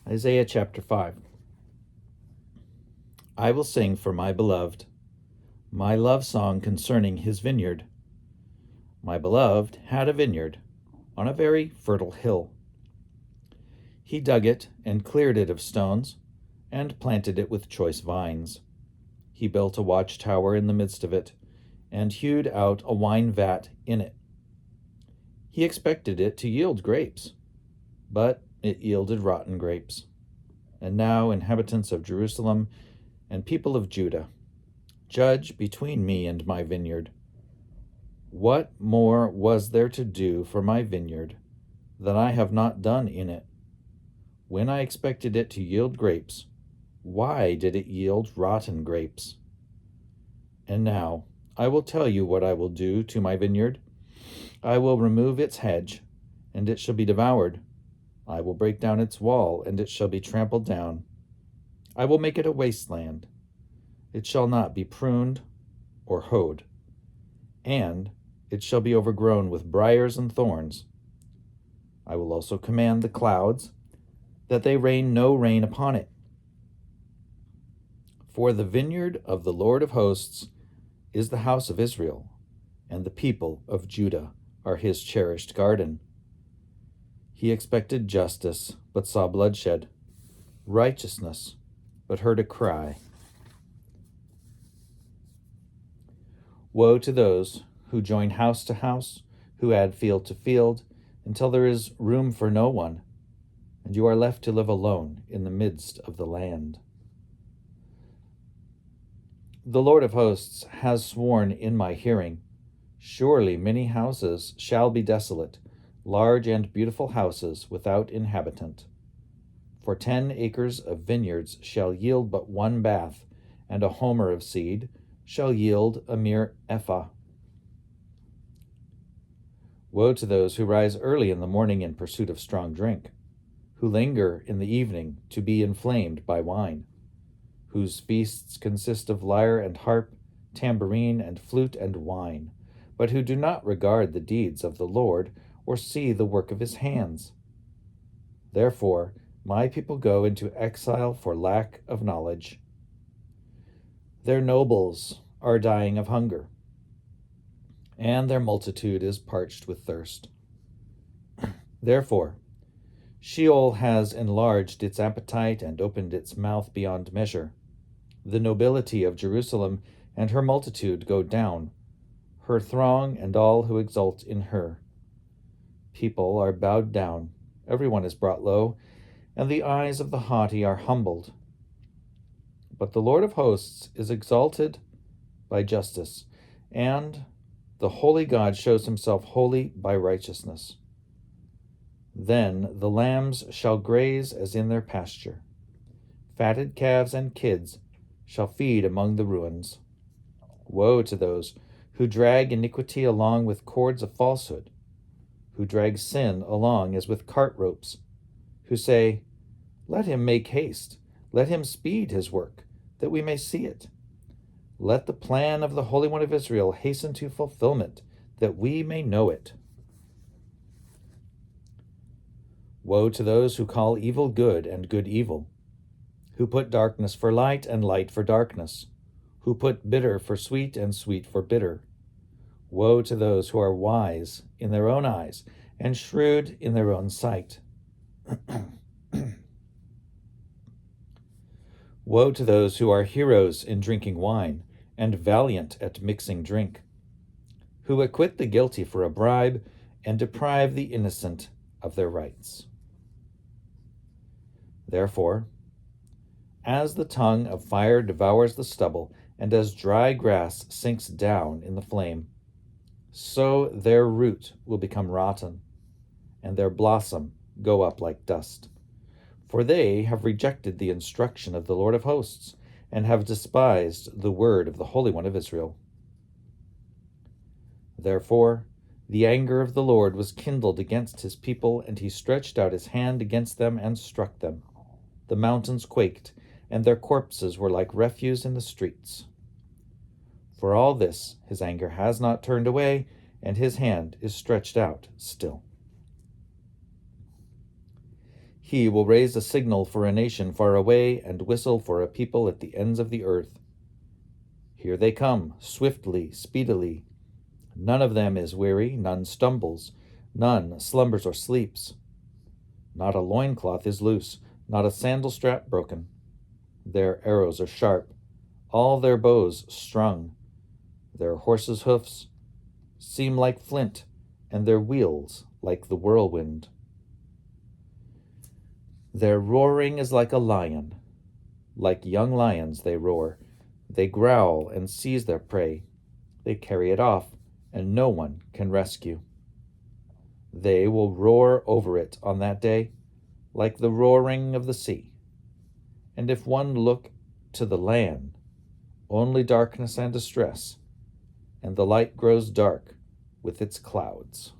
Isaiah chapter 5. I will sing for my beloved, my love song concerning his vineyard. My beloved had a vineyard on a very fertile hill. He dug it and cleared it of stones, and planted it with choice vines. He built a watchtower in the midst of it, and hewed out a wine vat in it. He expected it to yield grapes, but it yielded rotten grapes. And now, inhabitants of Jerusalem and people of Judah, judge between me and my vineyard. What more was there to do for my vineyard that I have not done in it? When I expected it to yield grapes, why did it yield rotten grapes? And now I will tell you what I will do to my vineyard. I will remove its hedge, and it shall be devoured. I will break down its wall, and it shall be trampled down. I will make it a wasteland. It shall not be pruned or hoed, and it shall be overgrown with briars and thorns. I will also command the clouds that they rain no rain upon it. For the vineyard of the Lord of hosts is the house of Israel, and the people of Judah are his cherished garden. He expected justice, but saw bloodshed, righteousness, but heard a cry. Woe to those who join house to house, who add field to field, until there is room for no one, and you are left to live alone in the midst of the land. The Lord of hosts has sworn in my hearing, surely many houses shall be desolate, large and beautiful houses without inhabitant. For 10 acres of vineyards shall yield but one bath, and a homer of seed shall yield a mere ephah. Woe to those who rise early in the morning in pursuit of strong drink, who linger in the evening to be inflamed by wine, whose feasts consist of lyre and harp, tambourine and flute and wine, but who do not regard the deeds of the Lord or see the work of his hands. Therefore, my people go into exile for lack of knowledge. Their nobles are dying of hunger, and their multitude is parched with thirst. Therefore, Sheol has enlarged its appetite and opened its mouth beyond measure. The nobility of Jerusalem and her multitude go down, her throng and all who exult in her. People are bowed down, everyone is brought low, and the eyes of the haughty are humbled. But the Lord of hosts is exalted by justice, and the holy God shows himself holy by righteousness. Then the lambs shall graze as in their pasture. Fatted calves and kids shall feed among the ruins. Woe to those who drag iniquity along with cords of falsehood, who drag sin along as with cart ropes, who say, "Let him make haste, let him speed his work, that we may see it. Let the plan of the Holy One of Israel hasten to fulfillment, that we may know it." Woe to those who call evil good and good evil, who put darkness for light and light for darkness, who put bitter for sweet and sweet for bitter. Woe to those who are wise in their own eyes and shrewd in their own sight. Woe to those who are heroes in drinking wine and valiant at mixing drink, who acquit the guilty for a bribe and deprive the innocent of their rights. Therefore, as the tongue of fire devours the stubble, and as dry grass sinks down in the flame, so their root will become rotten, and their blossom go up like dust. For they have rejected the instruction of the Lord of hosts, and have despised the word of the Holy One of Israel. Therefore, the anger of the Lord was kindled against his people, and he stretched out his hand against them and struck them. The mountains quaked, and their corpses were like refuse in the streets. For all this, his anger has not turned away, and his hand is stretched out still. He will raise a signal for a nation far away and whistle for a people at the ends of the earth. Here they come, swiftly, speedily. None of them is weary, none stumbles, none slumbers or sleeps. Not a loincloth is loose, not a sandal strap broken. Their arrows are sharp, all their bows strung. Their horses' hoofs seem like flint, and their wheels like the whirlwind. Their roaring is like a lion. Like young lions they roar. They growl and seize their prey. They carry it off, and no one can rescue. They will roar over it on that day, like the roaring of the sea. And if one look to the land, only darkness and distress, and the light grows dark with its clouds.